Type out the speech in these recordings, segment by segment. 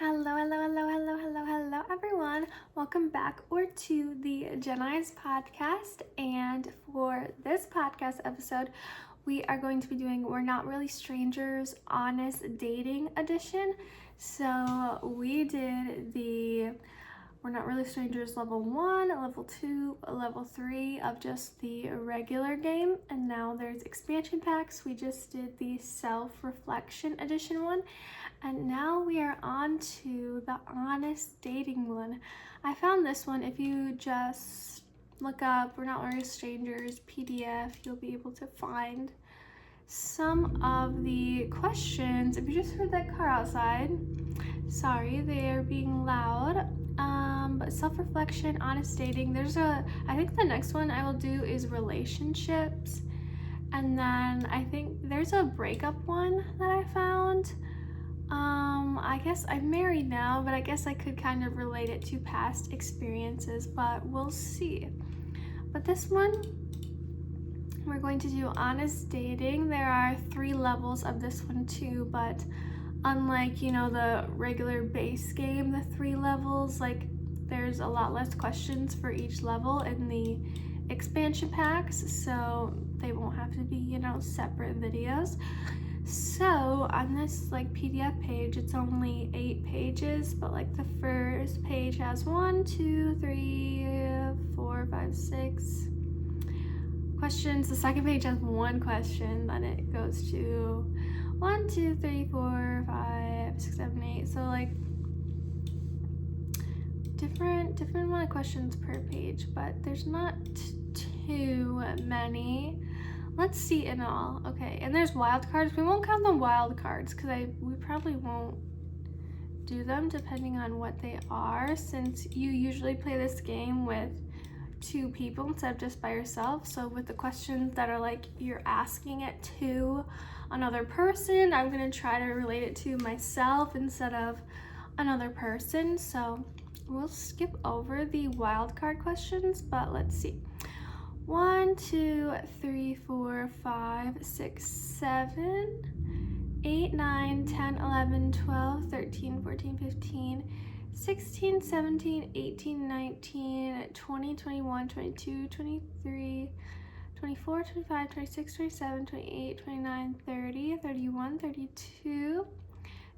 Hello, everyone. Welcome back to the Jennaize podcast. And for this podcast episode, we are going to be doing We're Not Really Strangers Honest Dating Edition. So we did the We're Not Really Strangers level 1, level 2, level 3 of just the regular game. And now there's expansion packs. We just did the self-reflection edition one. And now we are on to the honest dating one. I found this one. If you just look up We're Not Really Strangers PDF, you'll be able to find some of the questions. If you just heard that car outside, sorry, they are being loud. But self-reflection, honest dating, I think the next one I will do is relationships. And then I think there's a breakup one that I found. I guess I'm married now, but I guess I could kind of relate it to past experiences, but we'll see. But this one, we're going to do honest dating. There are 3 levels of this one too, but unlike, the regular base game, the 3 levels, there's a lot less questions for each level in the expansion packs, so they won't have to be, separate videos. So on this PDF page, it's only 8 pages, but the first page has 1, 2, 3, 4, 5, 6 questions. The second page has 1 question, then it goes to 1, 2, 3, 4, 5, 6, 7, 8. So different amount of questions per page, but there's not too many. Let's see in all. Okay, and there's wild cards. We won't count the wild cards because we probably won't do them depending on what they are, since you usually play this game with 2 people instead of just by yourself. So with the questions that are you're asking it to another person, I'm gonna try to relate it to myself instead of another person. So we'll skip over the wild card questions, but let's see. 1, 2, 3, 4, 5, 6, 7, 8, 9, 10, 11, 12, 13, 14, 15, 16, 17, 18, 19, 20, 21, 22, 23, 24, 25, 26, 27, 28, 29, 30, 31, 32,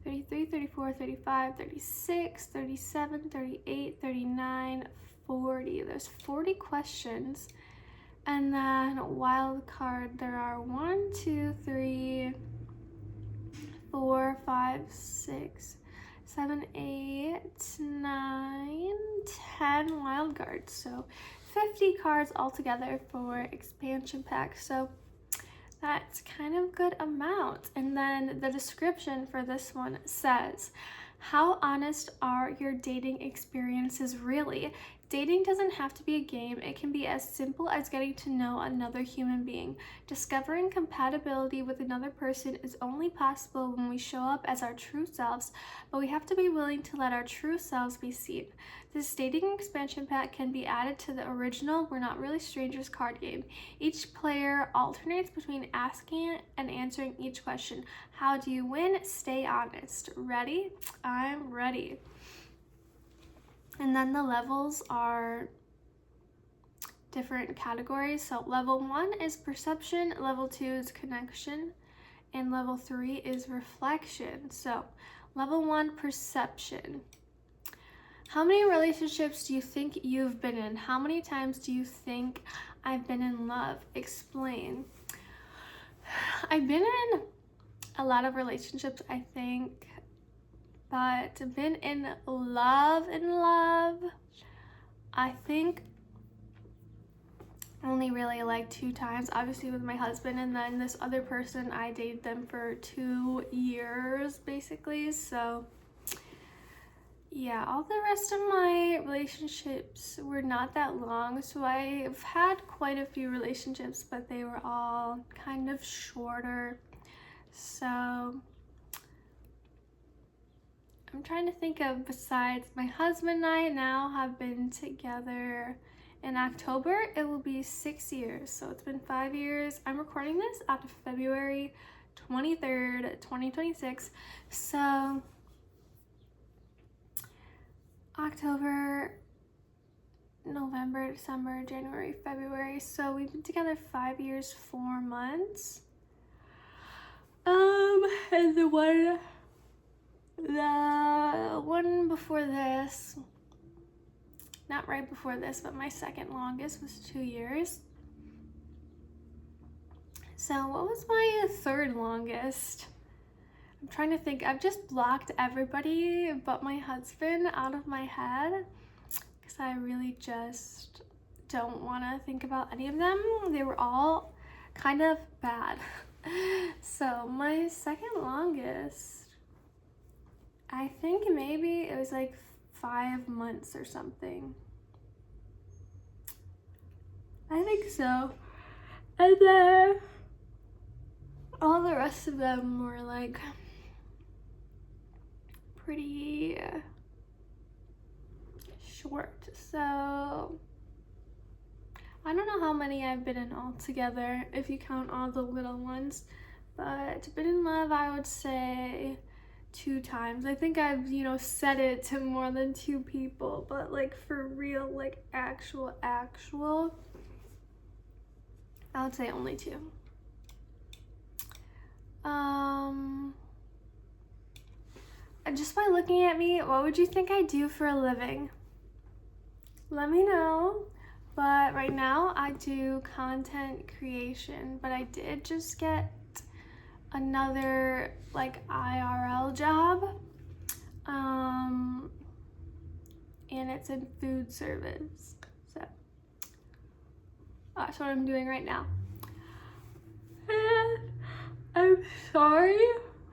33, 34, 35, 36, 37, 38, 39, 40. There's 40 questions. And then wild card, there are 1, 2, 3, 4, 5, 6, 7, 8, 9, 10 wild cards. So 50 cards altogether for expansion pack. So that's kind of good amount. And then the description for this one says, how honest are your dating experiences really? Dating doesn't have to be a game. It can be as simple as getting to know another human being. Discovering compatibility with another person is only possible when we show up as our true selves, but we have to be willing to let our true selves be seen. This dating expansion pack can be added to the original We're Not Really Strangers card game. Each player alternates between asking and answering each question. How do you win? Stay honest. Ready? I'm ready. And then the levels are different categories. So level 1 is perception, level 2 is connection, and level 3 is reflection. So level 1, perception. How many relationships do you think you've been in? How many times do you think I've been in love? Explain. I've been in a lot of relationships, I think, but been in love, I think only really 2 times, obviously with my husband, and then this other person, I dated them for 2 years basically. So yeah, all the rest of my relationships were not that long. So I've had quite a few relationships, but they were all kind of shorter. So I'm trying to think of, besides my husband and I now have been together in October, it will be 6 years. So it's been 5 years. I'm recording this on February 23rd, 2026. So October, November, December, January, February. So we've been together 5 years, 4 months. And the one before this, not right before this, but my second longest was 2 years. So what was my third longest? I'm trying to think. I've just blocked everybody but my husband out of my head because I really just don't want to think about any of them. They were all kind of bad. So my second longest, I think maybe it was like 5 months or something. I think so. And then all the rest of them were like pretty short. So I don't know how many I've been in all together if you count all the little ones, but been in love, I would say 2 times. I think I've, said it to more than 2 people, but like for real, like actual, I would say only 2. Just by looking at me, what would you think I do for a living? Let me know. But right now I do content creation, but I did just get another like IRL job. And it's in food service. So that's what I'm doing right now. And I'm sorry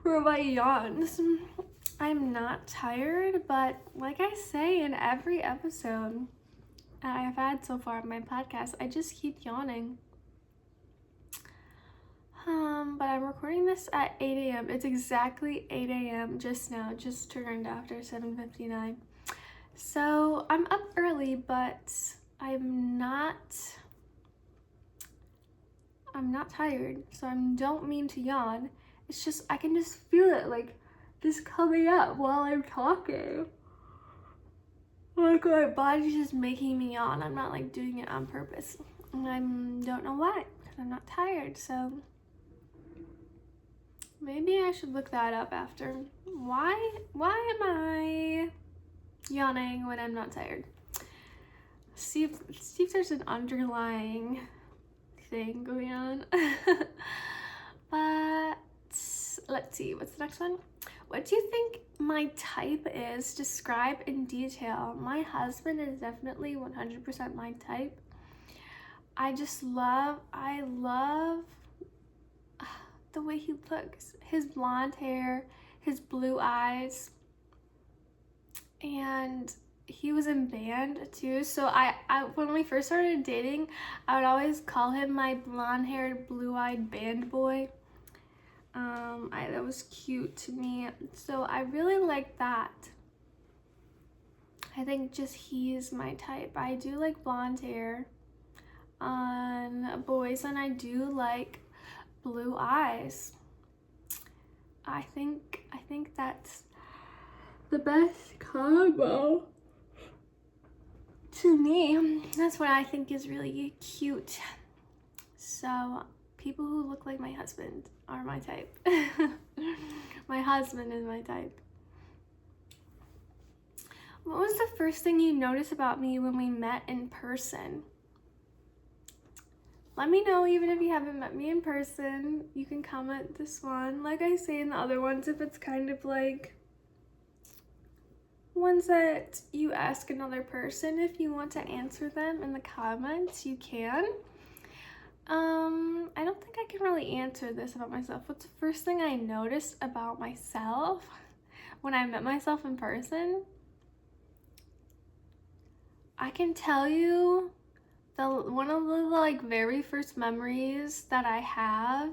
for my yawns. I'm not tired, but like I say in every episode I've had so far on my podcast, I just keep yawning. But I'm recording this at 8 a.m. It's exactly 8 a.m. just now, just turned after 7:59. So I'm up early, but I'm not tired, so I don't mean to yawn. It's just, I can just feel it like just coming up while I'm talking. Like my body's just making me yawn. I'm not like doing it on purpose. And I don't know why, because I'm not tired. So maybe I should look that up after. Why am I yawning when I'm not tired? See if there's an underlying thing going on. But let's see, what's the next one? What do you think my type is? Describe in detail. My husband is definitely 100% my type. I love the way he looks. His blonde hair, his blue eyes, and he was in band too. So I when we first started dating, I would always call him my blonde-haired, blue-eyed band boy. That was cute to me. So I really like that. I think just he's my type. I do like blonde hair on boys, and I do like blue eyes. I think that's the best combo to me. That's what I think is really cute. So people who look like my husband are my type. My husband is my type. What was the first thing you noticed about me when we met in person? Let me know, even if you haven't met me in person. You can comment this one. Like I say in the other ones, if it's kind of like ones that you ask another person, if you want to answer them in the comments, you can. I don't think I can really answer this about myself. What's the first thing I noticed about myself when I met myself in person? I can tell you one of the like very first memories that I have.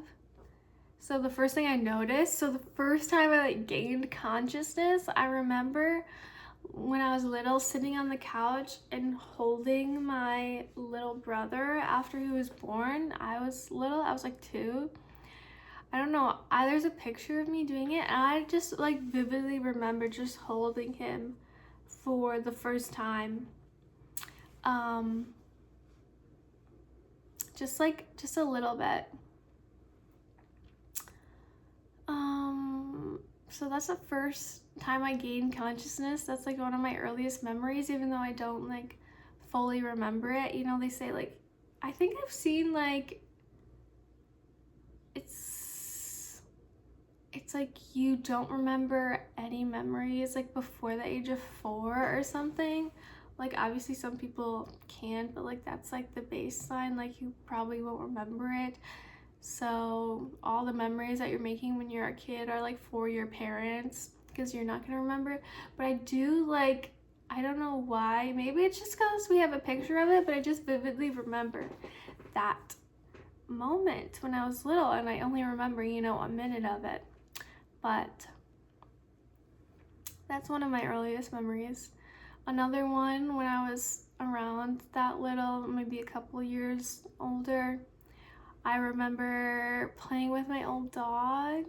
So the first thing I noticed, so the first time I like gained consciousness, I remember when I was little sitting on the couch and holding my little brother after he was born. I was little, I was like 2. I don't know, there's a picture of me doing it, and I just like vividly remember just holding him for the first time. Just a little bit. So that's the first time I gained consciousness. That's like one of my earliest memories, even though I don't like fully remember it. You know, they say like, I think I've seen like, it's like you don't remember any memories like before the age of 4 or something. Like obviously some people can, but like that's like the baseline, like you probably won't remember it. So all the memories that you're making when you're a kid are like for your parents, because you're not gonna remember it. But I do, like, I don't know why, maybe it's just because we have a picture of it, but I just vividly remember that moment when I was little, and I only remember, you know, a minute of it. But that's one of my earliest memories. Another one, when I was around that little, maybe a couple years older, I remember playing with my old dog.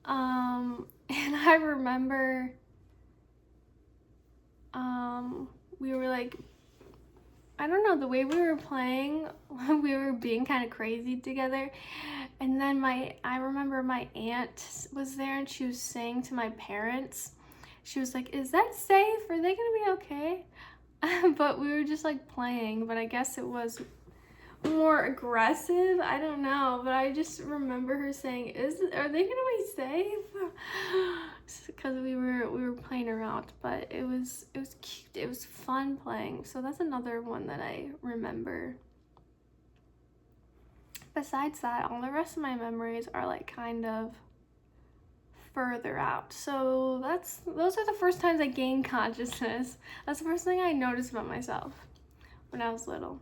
And I remember we were like, I don't know, the way we were playing, we were being kind of crazy together. And then I remember my aunt was there and she was saying to my parents, she was like, is that safe? Are they gonna be okay? But we were just like playing, but I guess it was more aggressive. I don't know, but I just remember her saying, are they gonna be safe? Because we were playing around, but it was cute. It was fun playing. So that's another one that I remember. Besides that, all the rest of my memories are like kind of further out. So those are the first times I gained consciousness. That's the first thing I noticed about myself when I was little.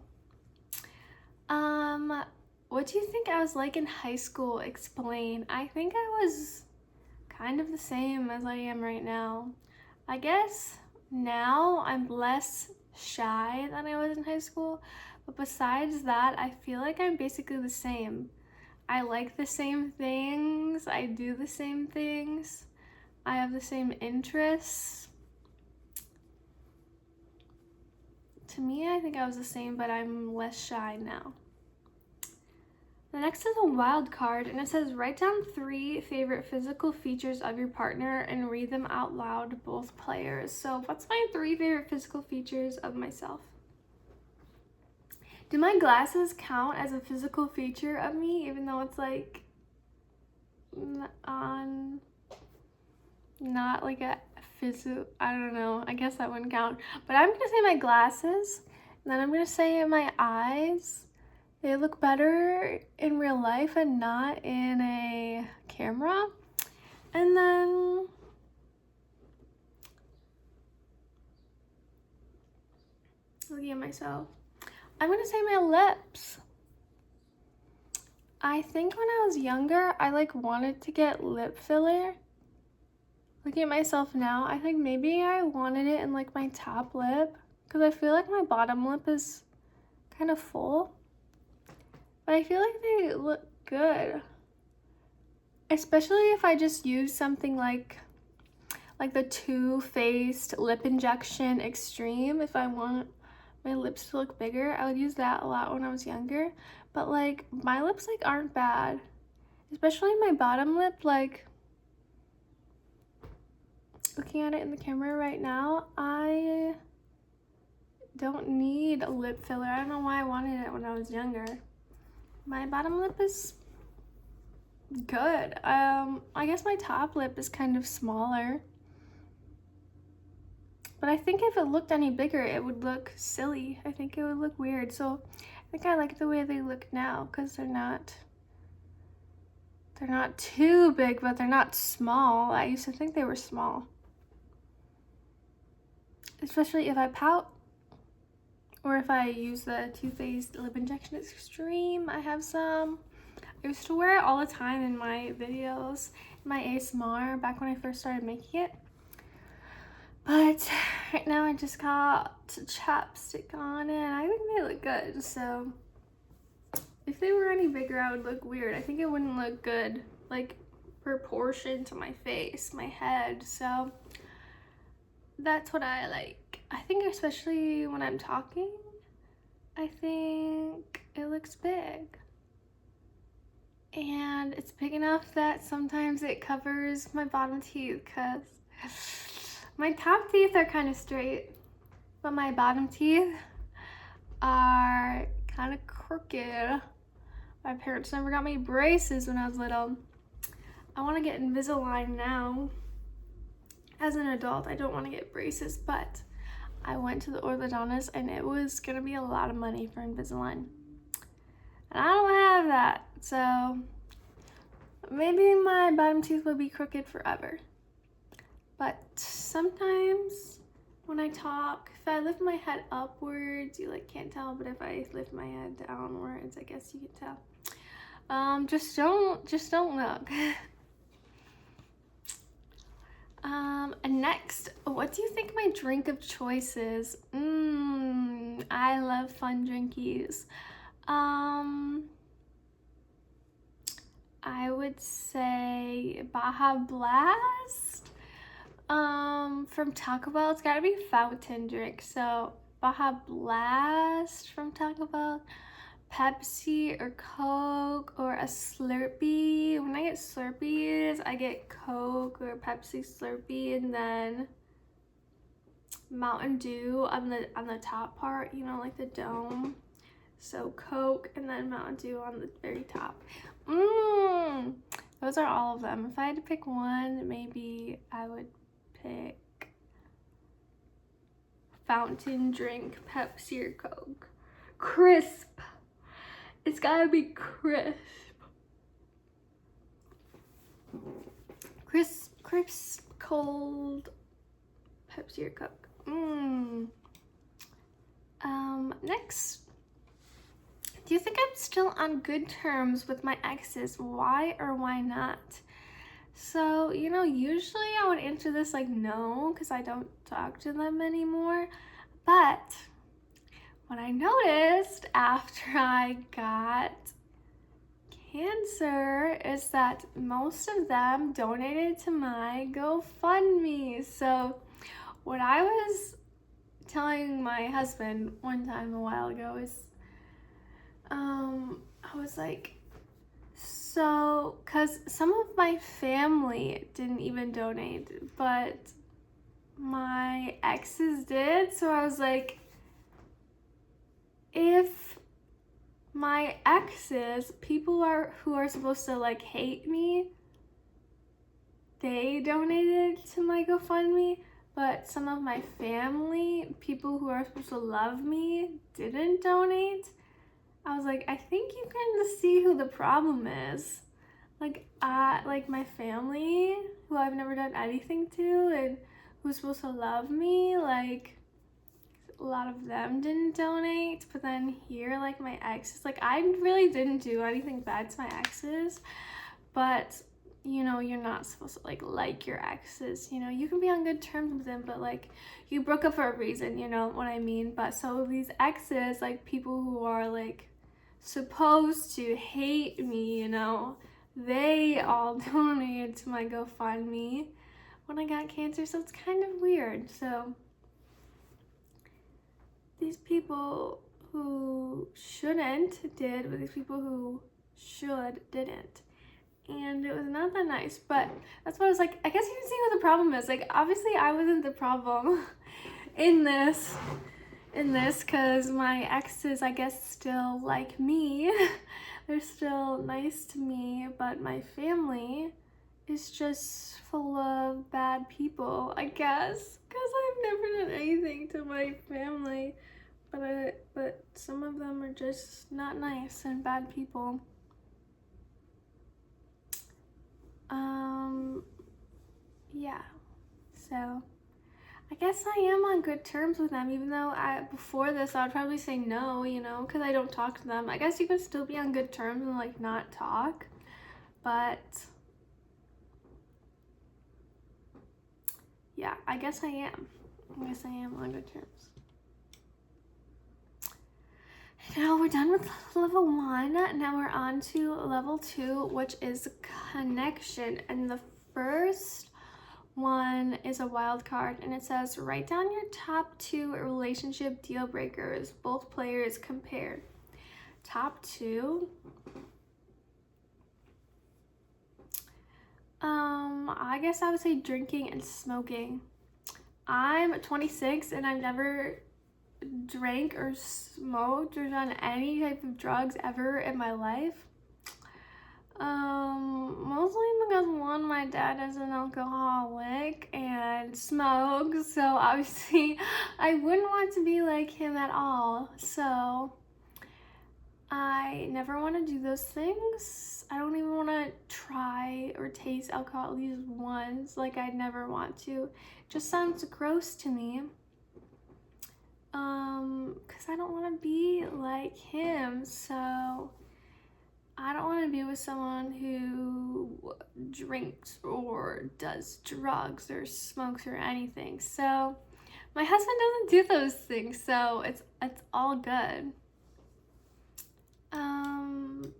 What do you think I was like in high school? Explain. I think I was kind of the same as I am right now. I guess now I'm less shy than I was in high school, but besides that, I feel like I'm basically the same. I like the same things, I do the same things, I have the same interests. To me, I think I was the same, but I'm less shy now. The next is a wild card, and it says, write down 3 favorite physical features of your partner and read them out loud, both players. So what's my 3 favorite physical features of myself? Do my glasses count as a physical feature of me, even though it's like not like a physical, I don't know, I guess that wouldn't count. But I'm gonna say my glasses, and then I'm gonna say my eyes. They look better in real life and not in a camera. And then looking at myself, I'm gonna say my lips. I think when I was younger, I like wanted to get lip filler. Looking at myself now, I think maybe I wanted it in like my top lip, because I feel like my bottom lip is kind of full. But I feel like they look good. Especially if I just use something like the Too Faced Lip Injection Extreme. If I want my lips to look bigger, I would use that a lot when I was younger. But like my lips like aren't bad. Especially my bottom lip, like looking at it in the camera right now, I don't need a lip filler. I don't know why I wanted it when I was younger. My bottom lip is good. I guess my top lip is kind of smaller. But I think if it looked any bigger, it would look silly. I think it would look weird. So I think I like the way they look now, because they're not too big, but they're not small. I used to think they were small. Especially if I pout, or if I use the Too Faced Lip Injection Extreme. I have some. I used to wear it all the time in my videos, in my ASMR, back when I first started making it. But right now I just got chapstick on it, and I think they look good. So if they were any bigger, I would look weird. I think it wouldn't look good, like proportion to my face, my head. So that's what I like. I think especially when I'm talking, I think it looks big. And it's big enough that sometimes it covers my bottom teeth because my top teeth are kind of straight, but my bottom teeth are kind of crooked. My parents never got me braces when I was little. I want to get Invisalign now. As an adult, I don't want to get braces, but I went to the orthodontist and it was gonna be a lot of money for Invisalign. And I don't have that, so maybe my bottom teeth will be crooked forever. But sometimes when I talk, if I lift my head upwards, you like can't tell, but if I lift my head downwards, I guess you can tell. Just don't look. And next, what do you think my drink of choice is? I love fun drinkies. I would say Baja Blast. From Taco Bell, it's gotta be fountain drink. So Baja Blast from Taco Bell, Pepsi or Coke or a Slurpee. When I get Slurpees, I get Coke or Pepsi Slurpee, and then Mountain Dew on the top part, you know, like the dome. So Coke and then Mountain Dew on the very top. Those are all of them. If I had to pick one, maybe I would pick fountain drink, Pepsi or Coke. Crisp. It's gotta be crisp. Crisp, cold Pepsi or Coke. Next. Do you think I'm still on good terms with my exes? Why or why not? So, you know, usually I would answer this like no, because I don't talk to them anymore. But what I noticed after I got cancer is that most of them donated to my GoFundMe. So what I was telling my husband one time a while ago is, I was like, so, cause some of my family didn't even donate, but my exes did. So I was like, if my exes, people who are supposed to like hate me, they donated to my GoFundMe, but some of my family, people who are supposed to love me, didn't donate. I was like, I think you can see who the problem is. Like my family, who I've never done anything to and who's supposed to love me, like a lot of them didn't donate. But then here, like my exes, like I really didn't do anything bad to my exes, but you know, you're not supposed to like your exes, you know, you can be on good terms with them, but like you broke up for a reason, you know what I mean? But so these exes, like people who are like supposed to hate me, you know, they all donated to my GoFundMe when I got cancer. So it's kind of weird. So these people who shouldn't did, but these people who should didn't. And it was not that nice, but that's what I was like, I guess you can see what the problem is. Like, obviously I wasn't the problem in this, because my exes, I guess, still like me. They're still nice to me, but my family is just full of bad people, I guess, because I've never done anything to my family, but some of them are just not nice and bad people. Yeah, so I guess I am on good terms with them, even though before this I would probably say no, you know, because I don't talk to them. I guess you could still be on good terms and like not talk, but yeah, I guess I am on good terms. Now we're done with level 1. Now we're on to level 2, which is connection. And the first one is a wild card, and it says, write down your top 2 relationship deal breakers, both players compared. Top 2? I guess I would say drinking and smoking. I'm 26 and I've never drank or smoked or done any type of drugs ever in my life. Mostly because one, my dad is an alcoholic and smokes, so obviously I wouldn't want to be like him at all. So I never want to do those things. I don't even want to try or taste alcohol at least once. Like, I'd never want to. It just sounds gross to me. Because I don't want to be like him. So I don't want to be with someone who drinks or does drugs or smokes or anything. So my husband doesn't do those things, so it's all good.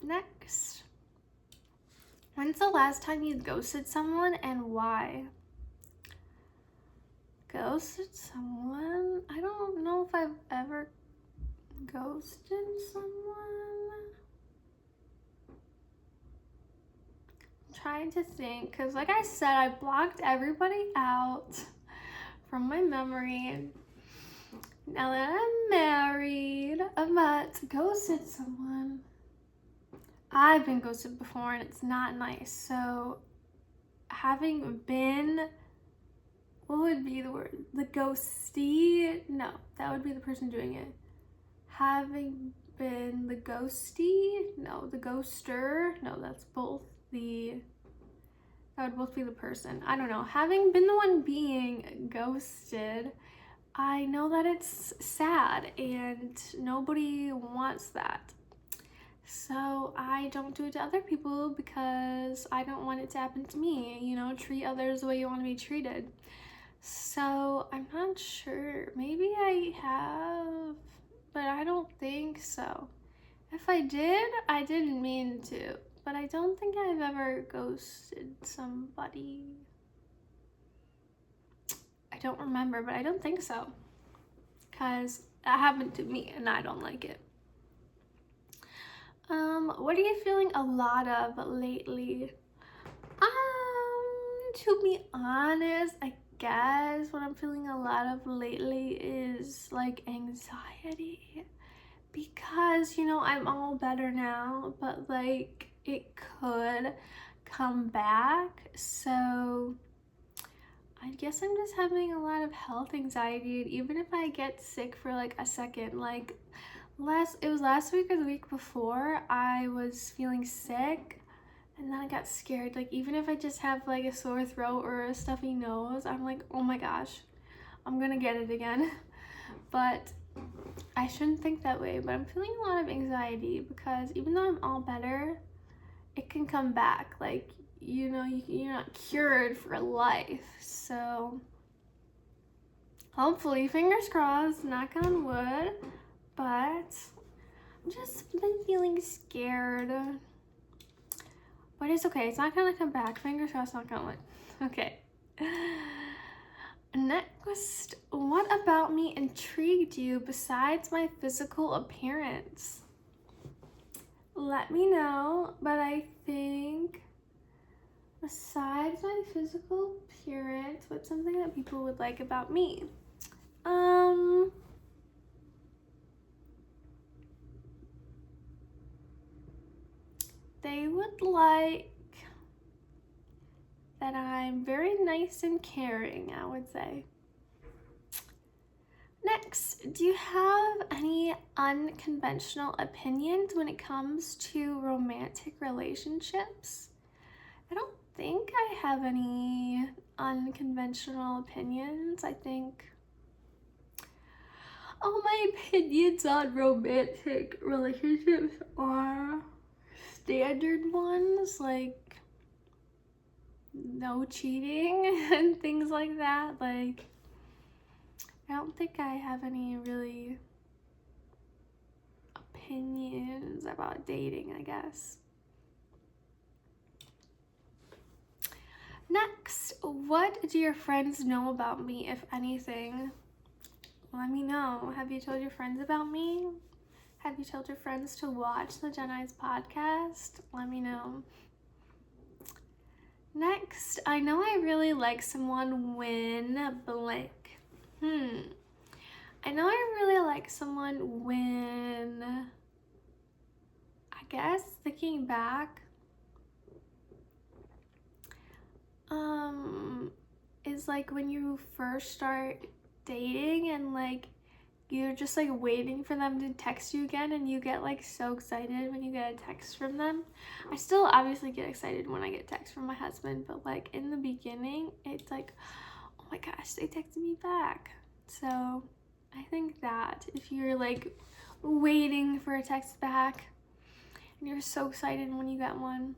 Next. When's the last time you ghosted someone and why? Ghosted someone? I don't know if I've ever ghosted someone. I'm trying to think, because like I said, I blocked everybody out from my memory. Now that I'm married, but ghosted someone. I've been ghosted before and it's not nice. So having been, what would be the word? The ghostie? No, that would be the person doing it. Having been the ghostie? No, the ghoster? No, that's both the, that would both be the person. I don't know. Having been the one being ghosted, I know that it's sad and nobody wants that. So I don't do it to other people because I don't want it to happen to me. You know, treat others the way you want to be treated. So I'm not sure. Maybe I have, but I don't think so. If I did, I didn't mean to. But I don't think I've ever ghosted somebody. I don't remember, but I don't think so. Because that happened to me and I don't like it. What are you feeling a lot of lately? To be honest, I guess what I'm feeling a lot of lately is like anxiety. Because, you know, I'm all better now, but like it could come back. So I guess I'm just having a lot of health anxiety. And even if I get sick for like a second, like it was last week or the week before, I was feeling sick and then I got scared. Like, even if I just have like a sore throat or a stuffy nose, I'm like, oh my gosh, I'm gonna get it again. But I shouldn't think that way. But I'm feeling a lot of anxiety because even though I'm all better, it can come back. Like, you know, you're not cured for life. So hopefully, fingers crossed, knock on wood. But I've just been feeling scared. But it's okay. It's not gonna come back. Fingers crossed, knock on wood. Okay. Next, what about me intrigued you besides my physical appearance? Let me know. But I think besides my physical appearance, what's something that people would like about me? They would like that I'm very nice and caring, I would say. Next, do you have any unconventional opinions when it comes to romantic relationships? I don't think I have any unconventional opinions. I think all my opinions on romantic relationships are standard ones, like no cheating and things like that. Like, I don't think I have any really opinions about dating, I guess. Next, what do your friends know about me, if anything? Let me know. Have you told your friends about me? Have you told your friends to watch the Jennaize podcast? Let me know. Next, I know I really like someone when blank. I know I really like someone when, I guess, thinking back, is like when you first start dating and like you're just like waiting for them to text you again, and you get like so excited when you get a text from them. I still obviously get excited when I get text from my husband, but like in the beginning it's like, oh my gosh, they texted me back. So I think that if you're like waiting for a text back and you're so excited when you get one,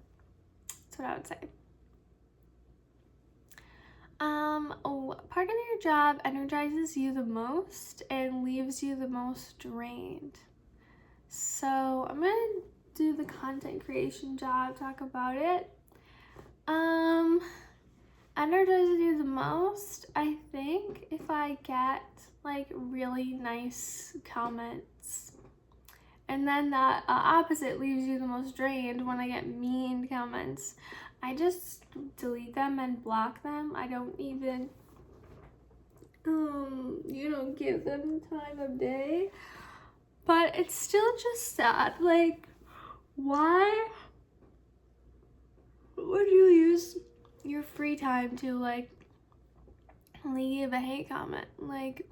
that's what I would say. What part of your job energizes you the most and leaves you the most drained? So I'm gonna do the content creation job, talk about it. Energizes you the most, I think, if I get like really nice comments. And then the opposite leaves you the most drained when I get mean comments. I just delete them and block them. I don't even, give them the time of day. But it's still just sad. Like, why would you use your free time to like leave a hate comment? Like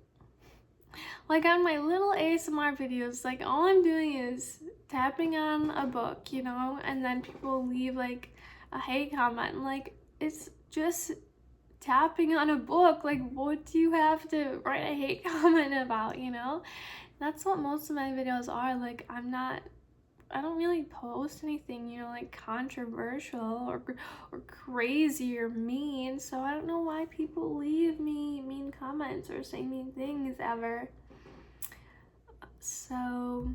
on my little ASMR videos, like all I'm doing is tapping on a book, and then people leave like a hate comment. Like, it's just tapping on a book. Like, what do you have to write a hate comment about, That's what most of my videos are. Like, I don't really post anything, like controversial or crazy or mean, so I don't know why people leave me mean comments or say mean things ever. So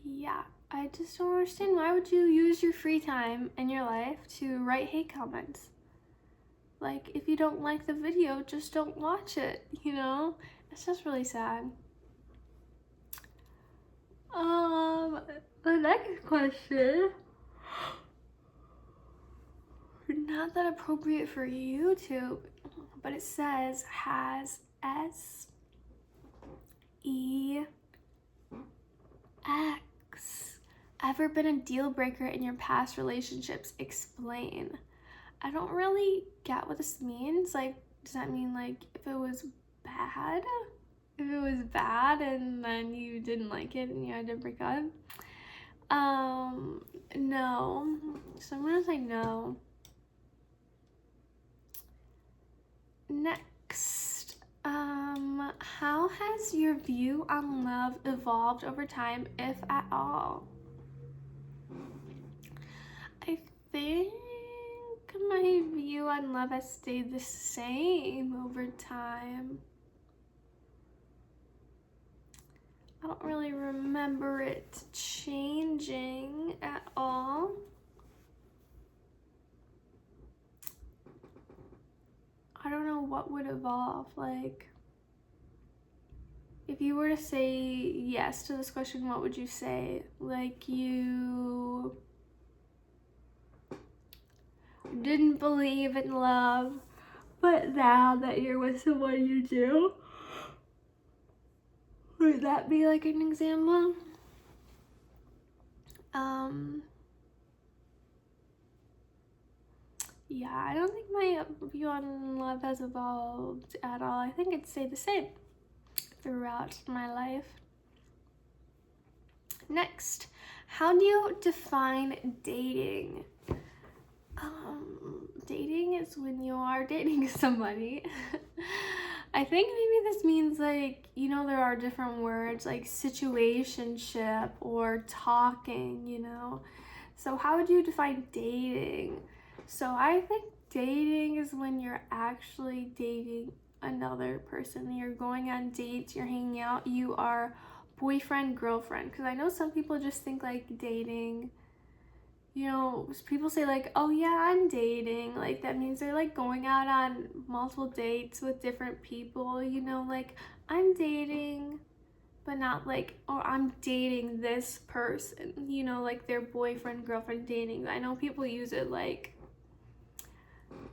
yeah, I just don't understand, why would you use your free time in your life to write hate comments? Like, if you don't like the video, just don't watch it, It's just really sad. The next question, not that appropriate for YouTube, but it says, has SEX ever been a deal breaker in your past relationships? Explain. I don't really get what this means. Like, does that mean like if it was bad? If it was bad and then you didn't like it and you had to break up? No. So I'm gonna say no. Next, how has your view on love evolved over time, if at all? I think my view on love has stayed the same over time. I don't really remember it changing at all. I don't know what would evolve. Like, if you were to say yes to this question, what would you say? Like, you didn't believe in love, but now that you're with someone you do? Would that be like an example? Yeah, I don't think my view on love has evolved at all. I think it stayed the same throughout my life. Next, how do you define dating? Dating is when you are dating somebody. I think maybe this means like, there are different words like situationship or talking, So how would you define dating? So I think dating is when you're actually dating another person. You're going on dates, you're hanging out, you are boyfriend, girlfriend. Because I know some people just think like dating, you know, people say like, oh yeah, I'm dating, like that means they're like going out on multiple dates with different people, you know, like I'm dating, but not like, oh, I'm dating this person, you know, like their boyfriend, girlfriend dating. I know people use it like,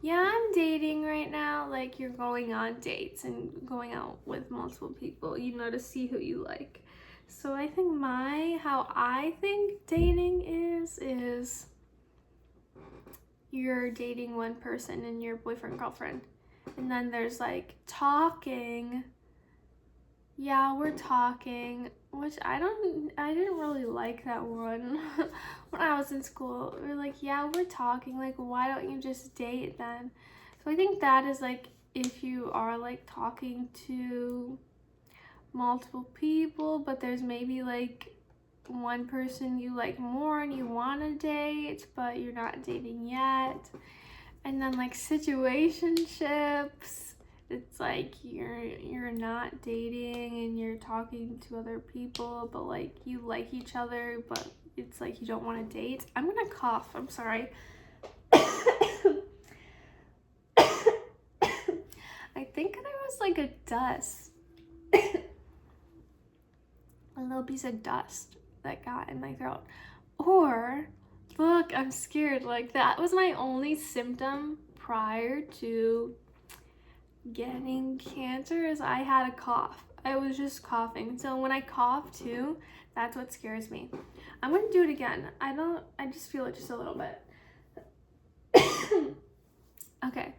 yeah, I'm dating right now, like you're going on dates and going out with multiple people, you know, to see who you like. So I think how I think dating is you're dating one person and your boyfriend, girlfriend. And then there's like talking. Yeah, we're talking, which I didn't really like that one when I was in school. We're like, yeah, we're talking, like why don't you just date then? So I think that is like if you are like talking to multiple people, but there's maybe like one person you like more and you want to date, but you're not dating yet. And then like situationships, it's like you're not dating and you're talking to other people, but like you like each other, but it's like you don't want to date. I'm gonna cough, I'm sorry. I think there was like a dust, a little piece of dust that got in my throat. Or look, I'm scared. Like that was my only symptom prior to getting cancer, is I had a cough. I was just coughing. So when I cough too, that's what scares me. I'm gonna do it again. I just feel it just a little bit. Okay.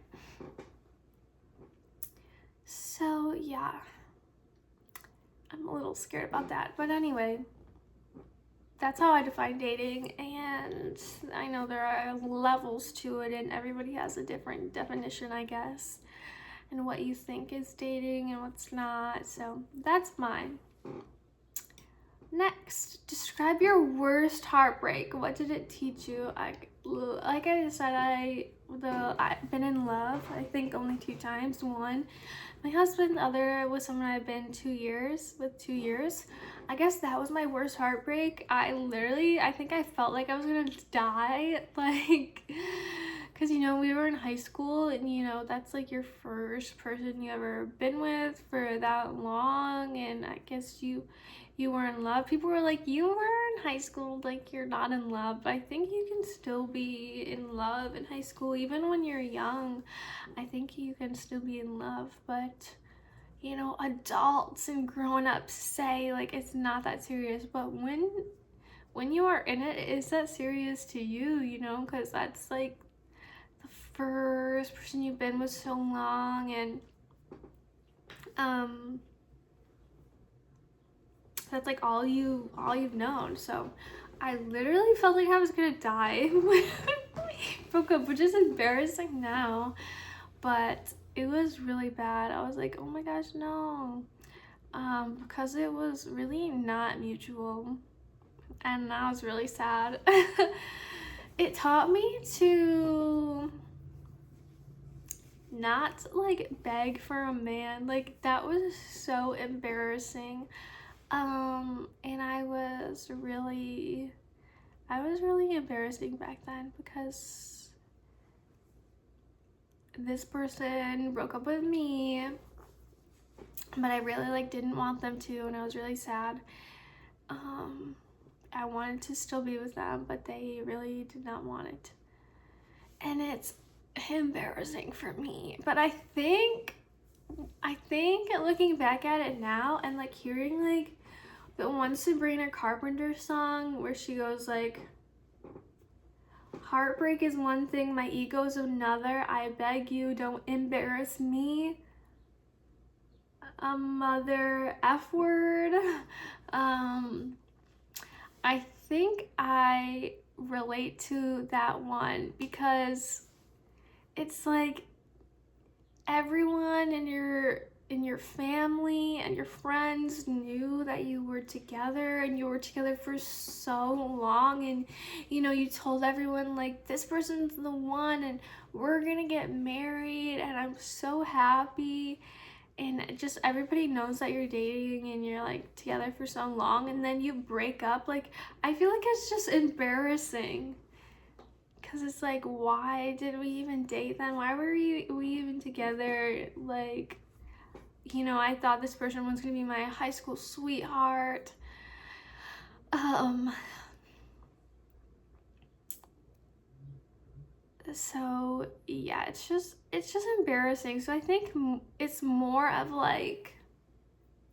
So yeah, I'm a little scared about that. But anyway, that's how I define dating, and I know there are levels to it and everybody has a different definition, I guess, and what you think is dating and what's not. So that's mine. Next, describe your worst heartbreak. What did it teach you? Like I said, I've been in love, I think only 2 times. One, my husband, the other was someone I've been 2 years with. 2 years. I guess that was my worst heartbreak. I think I felt like I was gonna die, like, because, you know, we were in high school and, you know, that's like your first person you ever been with for that long, and I guess you were in love. People were like, you were in high school, like you're not in love. But I think you can still be in love in high school, even when you're young. I think you can still be in love, but, you know, adults and grown-ups say like it's not that serious. But when you are in it, is that serious to you, you know? Because that's like the first person you've been with so long, and that's like all you've known. So I literally felt like I was gonna die when we broke up, which is embarrassing now, but it was really bad. I was like, oh my gosh, no, because it was really not mutual, and I was really sad. It taught me to not like beg for a man. Like that was so embarrassing. And I was really embarrassing back then, because this person broke up with me, but I really like didn't want them to, and I was really sad. I wanted to still be with them, but they really did not want it, and it's embarrassing for me. But I think looking back at it now and like hearing like the one Sabrina Carpenter song where she goes like, heartbreak is one thing, my ego's another, I beg you don't embarrass me, a mother F word. I think I relate to that one, because it's like everyone in your family and your friends knew that you were together, and you were together for so long, and, you know, you told everyone like, this person's the one and we're gonna get married and I'm so happy, and just everybody knows that you're dating and you're like together for so long, and then you break up. Like I feel like it's just embarrassing. because it's like, why did we even date then? Why were we even together? Like, you know, I thought this person was gonna be my high school sweetheart. So yeah, it's just embarrassing. So I think it's more of like,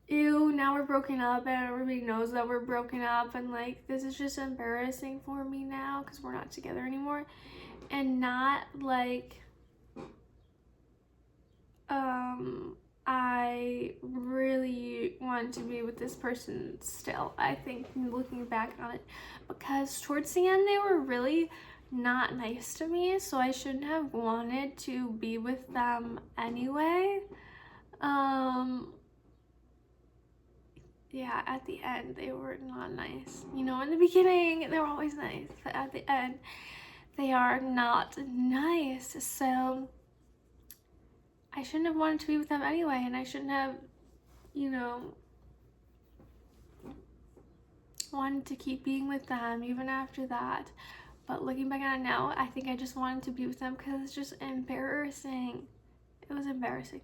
ew, now we're broken up and everybody knows that we're broken up, and like, this is just embarrassing for me now because we're not together anymore. And not like, I really want to be with this person still, I think, looking back on it, because towards the end they were really not nice to me, so I shouldn't have wanted to be with them anyway. Yeah, at the end they were not nice. You know, in the beginning they were always nice, but at the end they are not nice. So I shouldn't have wanted to be with them anyway, and I shouldn't have, you know, wanted to keep being with them even after that. But looking back on it now, I think I just wanted to be with them because it's just embarrassing. It was embarrassing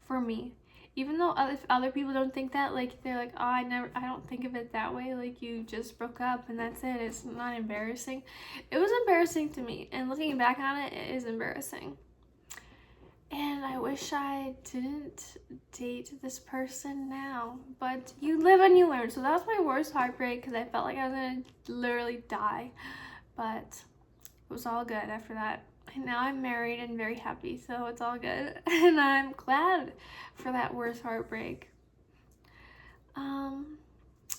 for me. Even though if other people don't think that, like, they're like, oh, I don't think of it that way. Like, you just broke up and that's it. It's not embarrassing. It was embarrassing to me. And looking back on it, it is embarrassing. And I wish I didn't date this person now. But you live and you learn. So that was my worst heartbreak because I felt like I was going to literally die. But it was all good after that. And now I'm married and very happy, so it's all good. And I'm glad for that worst heartbreak.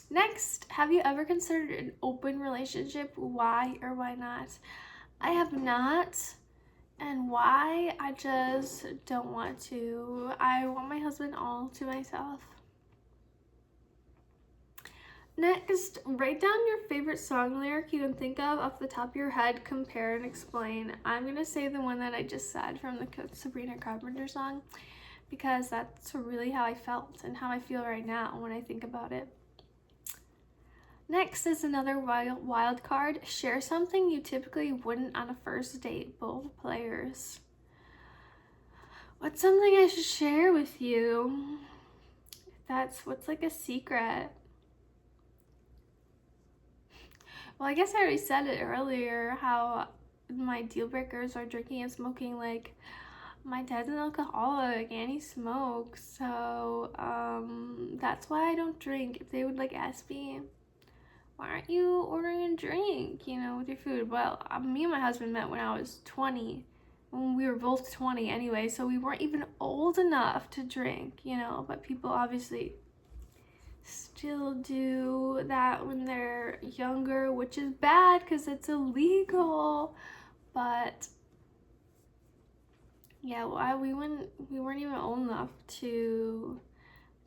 Next, have you ever considered an open relationship? Why or why not? I have not. And why? I just don't want to. I want my husband all to myself. Next, write down your favorite song lyric you can think of off the top of your head, compare and explain. I'm gonna say the one that I just said from the Sabrina Carpenter song, because that's really how I felt and how I feel right now when I think about it. Next is another wild card. Share something you typically wouldn't on a first date, both players. What's something I should share with you? What's like a secret? Well, I guess I already said it earlier, how my deal breakers are drinking and smoking. Like, my dad's an alcoholic and he smokes, so that's why I don't drink. If they would like ask me, why aren't you ordering a drink, you know, with your food? Well, me and my husband met when I was 20, when we were both 20 anyway, so we weren't even old enough to drink, you know, but people obviously still do that when they're younger, which is bad because it's illegal. But yeah, we weren't even old enough to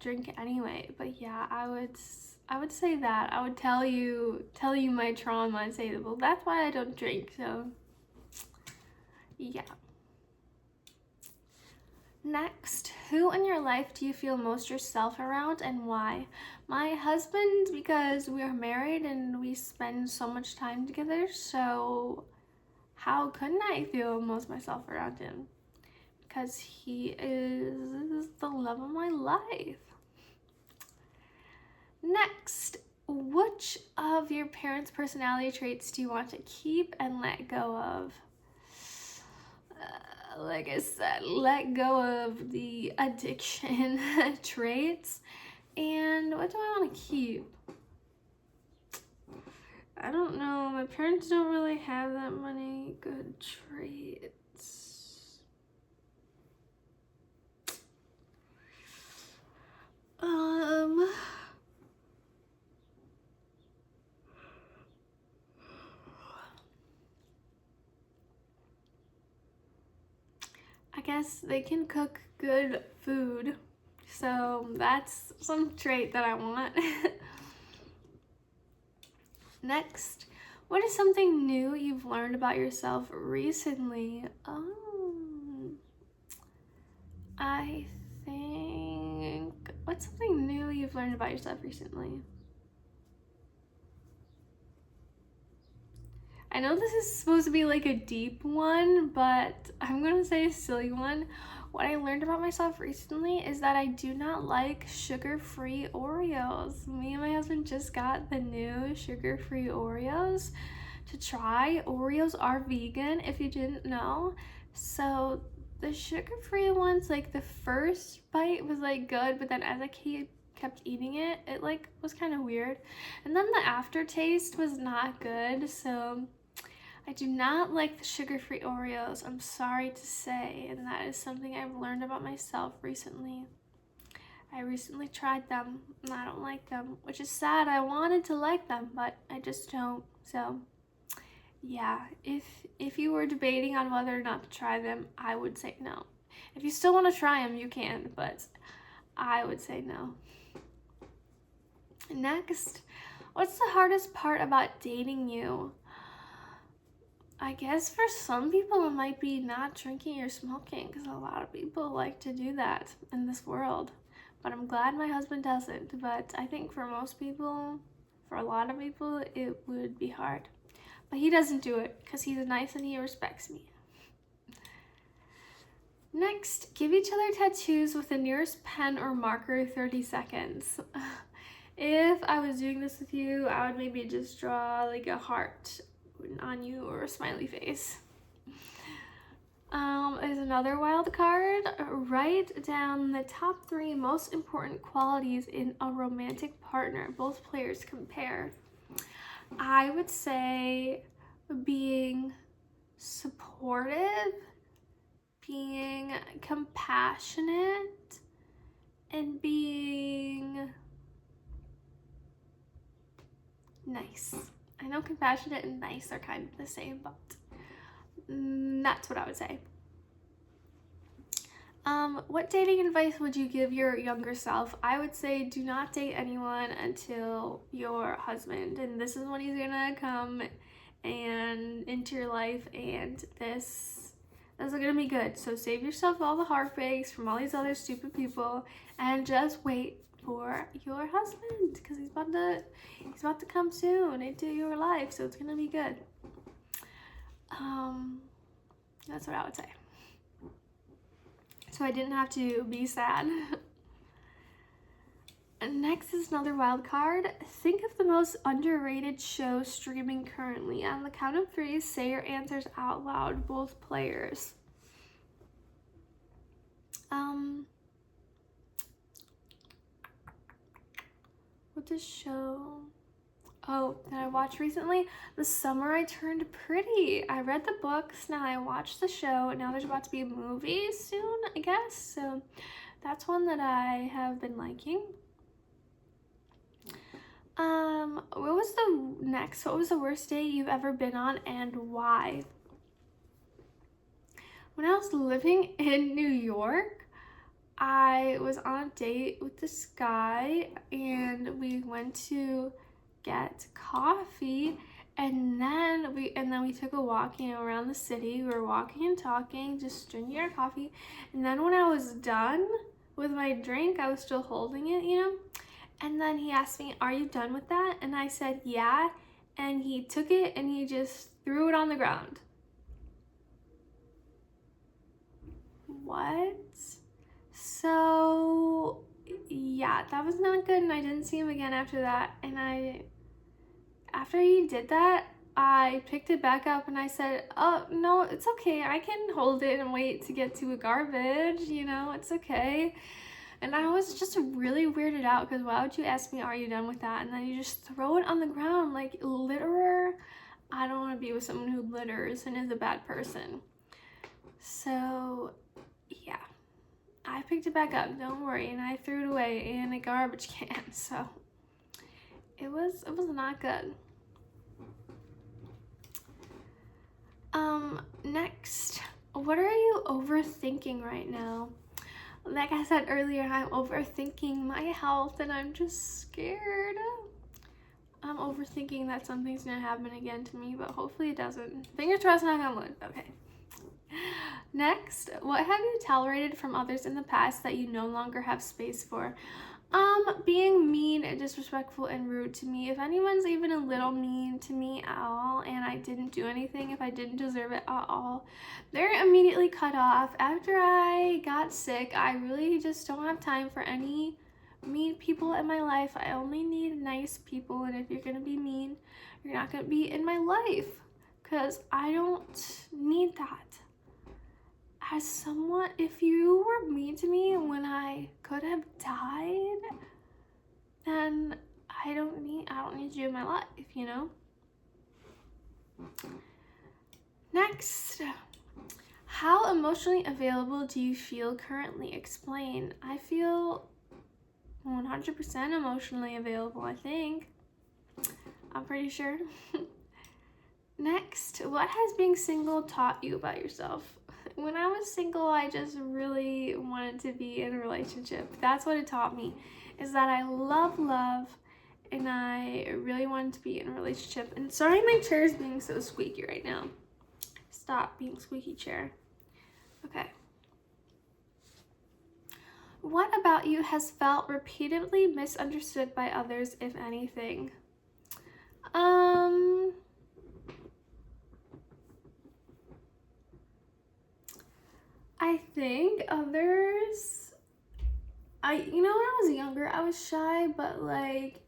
drink anyway. But yeah, I would say that. I would tell you my trauma and say, well, that's why I don't drink. So yeah. Next, who in your life do you feel most yourself around and why? My husband, because we are married and we spend so much time together, so how couldn't I feel most myself around him? Because he is the love of my life. Next, which of your parents' personality traits do you want to keep and let go of? Like I said, let go of the addiction traits. And what do I want to keep? I don't know. My parents don't really have that many good traits. I guess they can cook good food, so that's some trait that I want. Next, what is something new you've learned about yourself recently? I think, what's something new you've learned about yourself recently? I know this is supposed to be like a deep one, but I'm gonna say a silly one. What I learned about myself recently is that I do not like sugar-free Oreos. Me and my husband just got the new sugar-free Oreos to try. Oreos are vegan, if you didn't know. So the sugar-free ones, like the first bite was like good, but then as I kept eating it, it like was kind of weird. And then the aftertaste was not good, so I do not like the sugar-free Oreos, I'm sorry to say, and that is something I've learned about myself recently. I recently tried them, and I don't like them, which is sad. I wanted to like them, but I just don't. So, yeah, if you were debating on whether or not to try them, I would say no. If you still want to try them, you can, but I would say no. Next, what's the hardest part about dating you? I guess for some people it might be not drinking or smoking, because a lot of people like to do that in this world. But I'm glad my husband doesn't. But I think for most people, for a lot of people, it would be hard. But he doesn't do it because he's nice and he respects me. Next, give each other tattoos with the nearest pen or marker 30 seconds. If I was doing this with you, I would maybe just draw like a heart on you or a smiley face. There's another wild card. Write down the top 3 most important qualities in a romantic partner. Both players compare. I would say being supportive, being compassionate, and being nice. I know compassionate and nice are kind of the same, but that's what I would say. What dating advice would you give your younger self? I would say do not date anyone until your husband, and this is when he's gonna come and into your life, and this is gonna be good. So save yourself all the heartbreaks from all these other stupid people and just wait for your husband, because he's about to come soon into your life, so it's gonna be good. That's what I would say, so I didn't have to be sad. And next is another wild card. Think of the most underrated show streaming currently. On the count of 3, say your answers out loud, both players. What's a show? Oh, that I watched recently? The Summer I Turned Pretty. I read the books, now I watched the show, and now there's about to be a movie soon, I guess. So that's one that I have been liking. What was the next? What was the worst date you've ever been on and why? When I was living in New York, I was on a date with this guy and we went to get coffee, and then we took a walk, around the city. We were walking and talking, just drinking our coffee, and then when I was done with my drink, I was still holding it, and then he asked me, "Are you done with that?" And I said, "Yeah," and he took it and he just threw it on the ground. What? So yeah, that was not good, and I didn't see him again after that. And after he did that, I picked it back up and I said, "Oh, no, it's okay. I can hold it and wait to get to a garbage, it's okay." And I was just really weirded out, because why would you ask me, "Are you done with that?" And then you just throw it on the ground, like litterer. I don't want to be with someone who litters and is a bad person. So yeah, I picked it back up, don't worry, and I threw it away in a garbage can. So it was not good. Next, what are you overthinking right now? Like I said earlier, I'm overthinking my health and I'm just scared. I'm overthinking that something's gonna happen again to me, but hopefully it doesn't. Fingers crossed, knock on wood. Okay. Next, what have you tolerated from others in the past that you no longer have space for? Being mean and disrespectful and rude to me. If anyone's even a little mean to me at all and I didn't do anything, if I didn't deserve it at all, they're immediately cut off. After I got sick, I really just don't have time for any mean people in my life. I only need nice people, and if you're gonna be mean, you're not gonna be in my life, because I don't need that. As someone, if you were mean to me when I could have died, then I don't need you in my life, you know? Next, how emotionally available do you feel currently? Explain. I feel 100% emotionally available, I think. I'm pretty sure. Next, what has being single taught you about yourself? When I was single, I just really wanted to be in a relationship. That's what it taught me, is that I love love, and I really wanted to be in a relationship. And sorry, my chair is being so squeaky right now. Stop being squeaky, chair. Okay. What about you has felt repeatedly misunderstood by others, if anything? I think others, when I was younger, I was shy, but like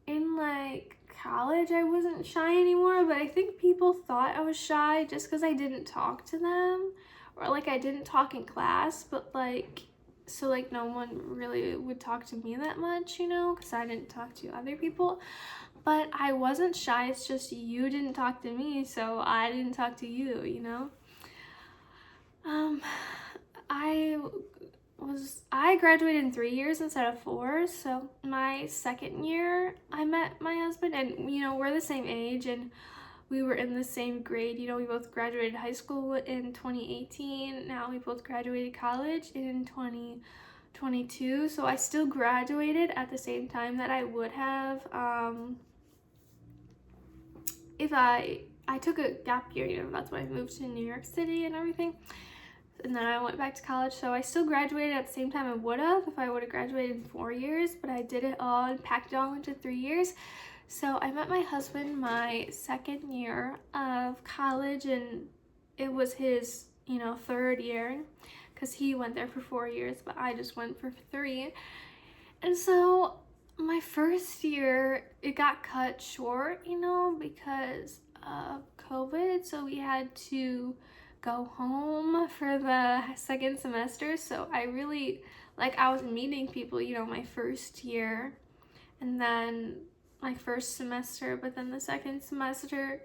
in like college, I wasn't shy anymore. But I think people thought I was shy just because I didn't talk to them, or like I didn't talk in class, but like, so like no one really would talk to me that much, because I didn't talk to other people. But I wasn't shy, it's just you didn't talk to me, so I didn't talk to you, I graduated in 3 years instead of 4, so my second year I met my husband, and we're the same age, and we were in the same grade. We both graduated high school in 2018. Now we both graduated college in 2022, so I still graduated at the same time that I would have if I took a gap year. That's why I moved to New York City and everything, and then I went back to college. So I still graduated at the same time I would have if I would have graduated in 4 years, but I did it all and packed it all into 3 years. So I met my husband my second year of college, and it was his, third year, because he went there for 4 years, but I just went for 3. And so my first year, it got cut short, because of COVID. So we had to go home for the second semester. So I really, I was meeting people, my first year, and then my first semester, but then the second semester,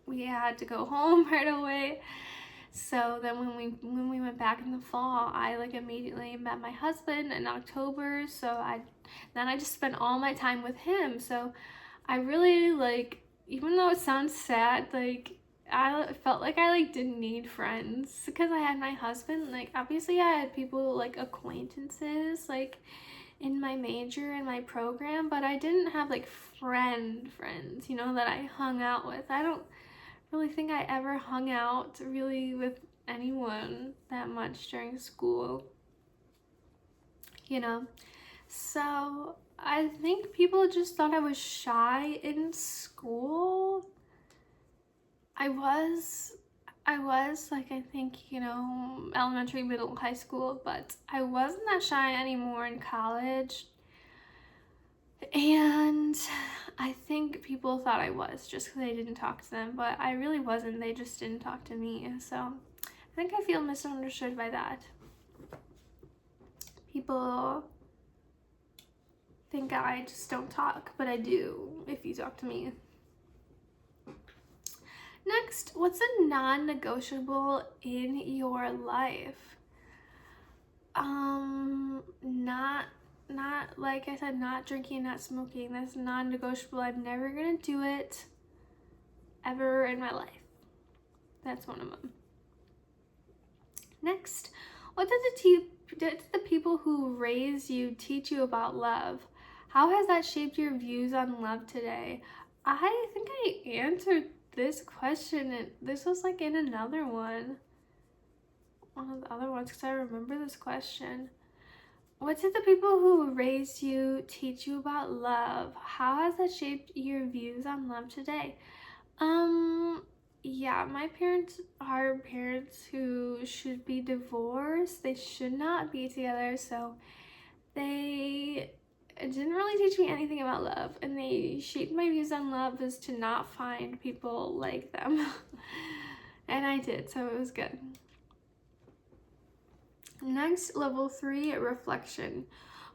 we had to go home right away. So then when we went back in the fall, I immediately met my husband in October. So then I just spent all my time with him. So I really even though it sounds sad, I felt like I didn't need friends because I had my husband. Obviously I had people acquaintances in my major and my program, but I didn't have friends, that I hung out with. I don't really think I ever hung out really with anyone that much during school, So I think people just thought I was shy in school. I was I think, elementary, middle, high school, but I wasn't that shy anymore in college. And I think people thought I was just because I didn't talk to them, but I really wasn't. They just didn't talk to me. So I think I feel misunderstood by that. People think I just don't talk, but I do if you talk to me. Next, what's a non-negotiable in your life? Not like I said, not drinking, not smoking. That's non-negotiable. I'm never gonna do it ever in my life. That's one of them. Next, what did the people who raised you teach you about love? How has that shaped your views on love today? I think I answered this question, and this was in another one of the other ones, because I remember this question. What did the people who raised you teach you about love? How has that shaped your views on love today? Yeah, my parents are parents who should be divorced. They should not be together, so they didn't really teach me anything about love, and they shaped my views on love as to not find people like them. And I did, so it was good. Next, level 3, reflection.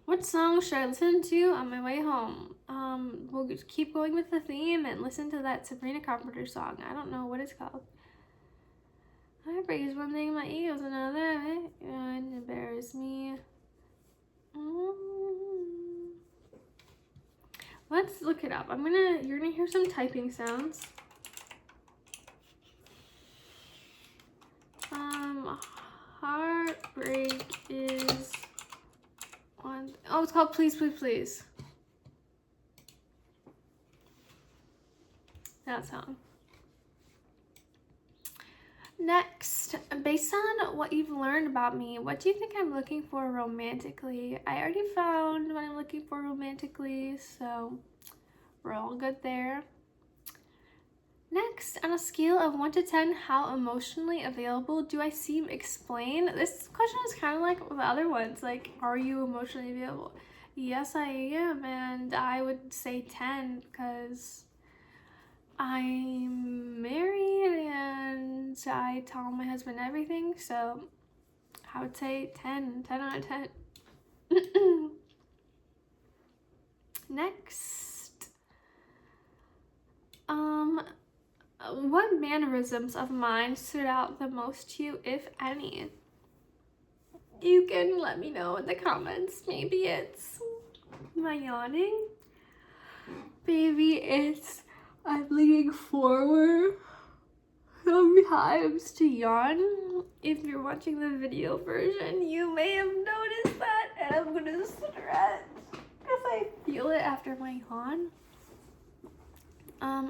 What song should I listen to on my way home? We'll just keep going with the theme and listen to that Sabrina Carpenter song. I don't know what it's called. Heartbreak is one thing, my ego's another. It embarrass me. Let's look it up. You're gonna hear some typing sounds. Heartbreak is one. Oh, it's called Please, Please, Please. That song. Next, based on what you've learned about me, what do you think I'm looking for romantically? I already found what I'm looking for romantically, so we're all good there. Next, on a scale of 1 to 10, how emotionally available do I seem? Explain. This question is kind of like the other ones, like, are you emotionally available? Yes, I am, and I would say 10 because I'm married and I tell my husband everything, so I would say 10 out of 10. Next, what mannerisms of mine stood out the most to you, if any? You can let me know in the comments. Maybe it's my yawning. Maybe it's I'm leaning forward sometimes to yawn. If you're watching the video version, you may have noticed that, and I'm gonna stretch because I feel it after my yawn.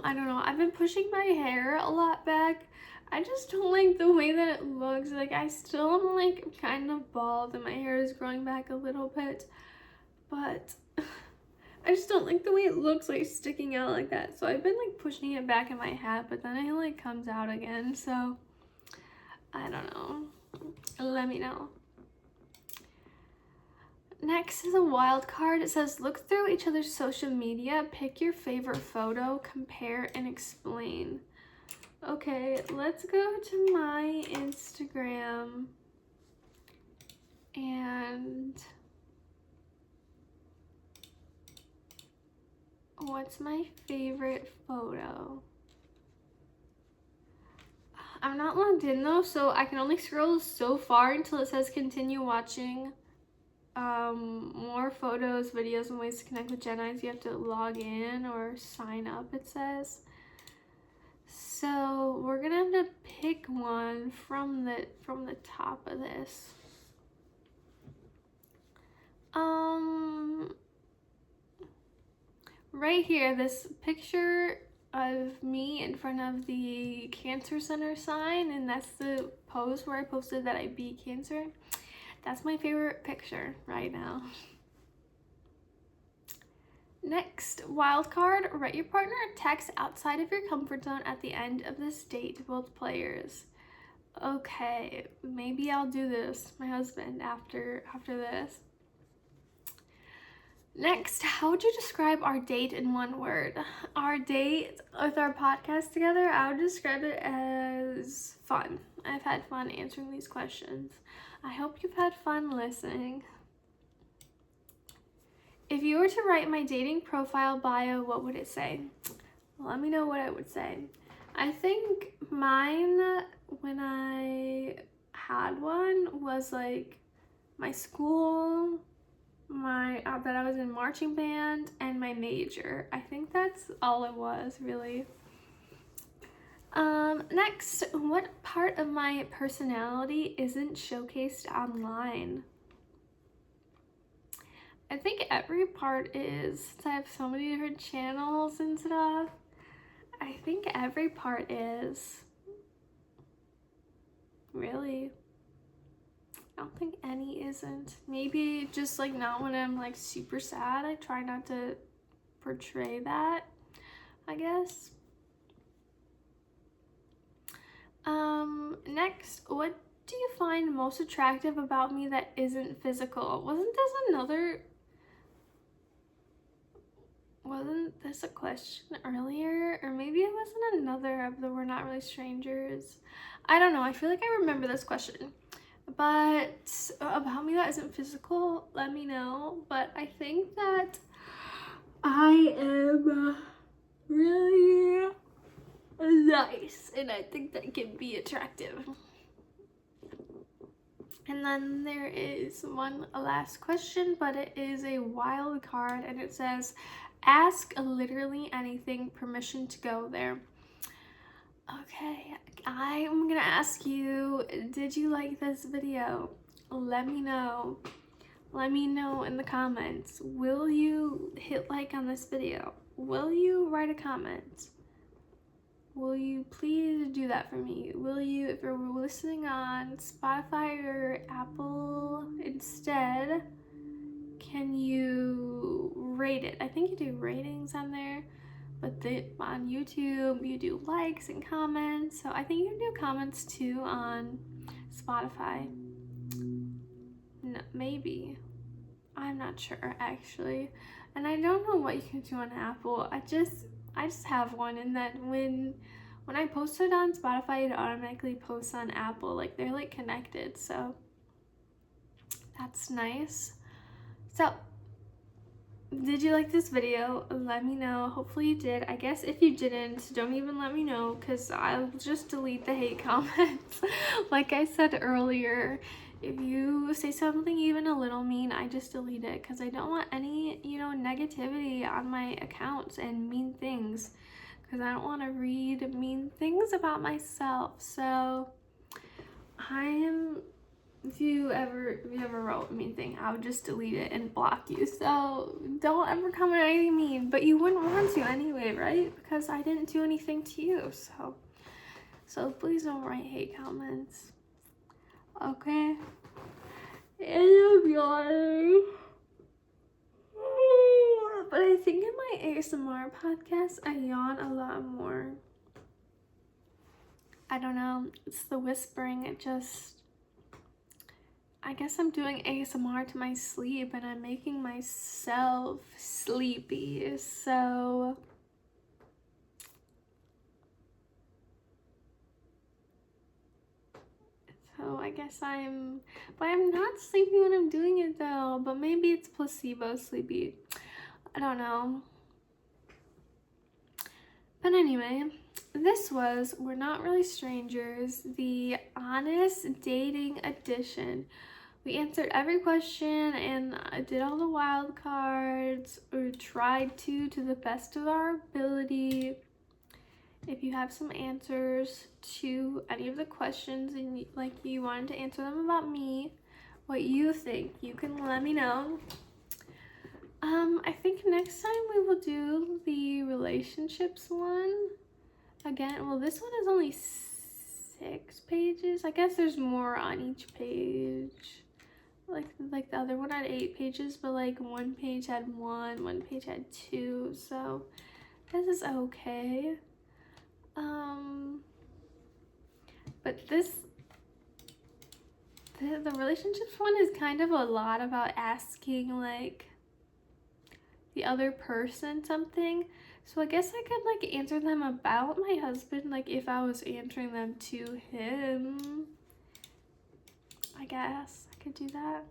I don't know. I've been pushing my hair a lot back. I just don't like the way that it looks. Like, I still am like kind of bald and my hair is growing back a little bit, but I just don't like the way it looks like sticking out like that. So I've been like pushing it back in my hat, but then it like comes out again. So I don't know. Let me know. Next is a wild card. It says, look through each other's social media, pick your favorite photo, compare, and explain. Okay, let's go to my Instagram and what's my favorite photo? I'm not logged in though, so I can only scroll so far until it says continue watching. More photos, videos, and ways to connect with Jennaize. You have to log in or sign up, it says. So we're gonna have to pick one from the top of this. Right here, this picture of me in front of the cancer center sign, and that's the pose where I posted that I beat cancer. That's my favorite picture right now. Next, wild card, write your partner a text outside of your comfort zone at the end of this date, both players. Okay, maybe I'll do this, my husband, after this. Next, how would you describe our date in one word? Our date with our podcast together, I would describe it as fun. I've had fun answering these questions. I hope you've had fun listening. If you were to write my dating profile bio, what would it say? Let me know what I would say. I think mine, when I had one, was like my school, that I was in marching band, and my major. I think that's all it was, really. Next, what part of my personality isn't showcased online? I think every part is, since I have so many different channels and stuff. I think every part is. Really. I don't think any isn't. Maybe just like not when I'm like super sad. I try not to portray that, I guess. Next, what do you find most attractive about me that isn't physical? Wasn't this a question earlier? Or maybe it wasn't another of the We're Not Really Strangers. I don't know. I feel like I remember this question. But about me that isn't physical, let me know. But I think that I am really nice, and I think that can be attractive. And then there is one last question, but it is a wild card, and it says, ask literally anything, permission to go there. Okay, I'm gonna ask you, did you like this video? Let me know. Let me know in the comments. Will you hit like on this video? Will you write a comment? Will you please do that for me? Will you, if you're listening on Spotify or Apple instead, can you rate it? I think you do ratings on there, but on YouTube, you do likes and comments. So I think you can do comments too on Spotify. No, maybe. I'm not sure actually. And I don't know what you can do on Apple. I just have one, and then when I post it on Spotify, it automatically posts on Apple. Like they're like connected, so that's nice. So did you like this video? Let me know. Hopefully you did. I guess if you didn't, don't even let me know, because I'll just delete the hate comments. Like I said earlier, if you say something even a little mean, I just delete it, because I don't want any, negativity on my accounts and mean things, because I don't want to read mean things about myself. So if you ever wrote a mean thing, I would just delete it and block you. So don't ever comment anything mean, but you wouldn't want to anyway, right? Because I didn't do anything to you. So please don't write hate comments. Okay? And I'm yawning. But I think in my ASMR podcast, I yawn a lot more. I don't know. It's the whispering. I guess I'm doing ASMR to my sleep, and I'm making myself sleepy. So I guess but I'm not sleepy when I'm doing it though, but maybe it's placebo sleepy. I don't know. But anyway, this was We're Not Really Strangers, the honest dating edition. We answered every question, and I did all the wild cards, or tried to the best of our ability. If you have some answers to any of the questions and you wanted to answer them about me, what you think, you can let me know. I think next time we will do the relationships one again. Well, this one is only 6 pages. I guess there's more on each page. Like the other one had 8 pages, but like one page had one page had 2. So this is okay. But the relationships one is kind of a lot about asking like the other person something. So I guess I could answer them about my husband, if I was answering them to him. I guess I could do that.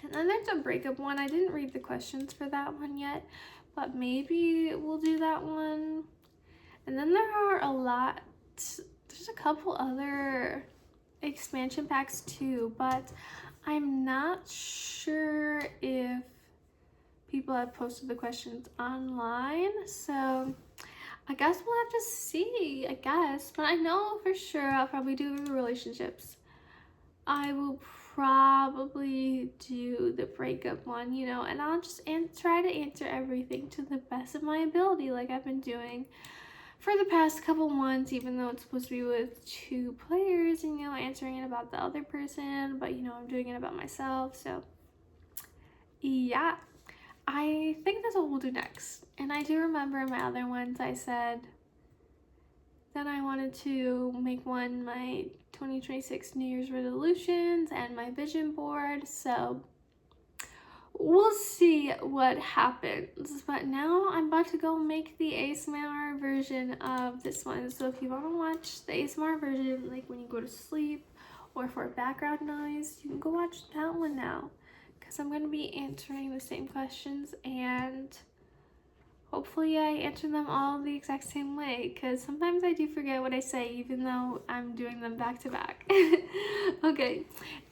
And then there's a breakup one. I didn't read the questions for that one yet, but maybe we'll do that one. And then there's a couple other expansion packs too, but I'm not sure if people have posted the questions online, so I guess we'll have to see, but I know for sure I'll probably do relationships. I will probably do the breakup one, and I'll just try to answer everything to the best of my ability like I've been doing. for the past couple months, even though it's supposed to be with 2 players and, you know, answering it about the other person, but, you know, I'm doing it about myself. So yeah, I think that's what we'll do next. And I do remember in my other ones I said that I wanted to make one my 2026 New Year's resolutions and my vision board, so we'll see what happens. But now I'm about to go make the ASMR version of this one. So if you want to watch the ASMR version, like when you go to sleep or for background noise, you can go watch that one now, because I'm going to be answering the same questions, and hopefully I answer them all the exact same way, because sometimes I do forget what I say even though I'm doing them back to back. Okay,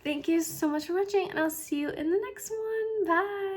thank you so much for watching, and I'll see you in the next one. Bye!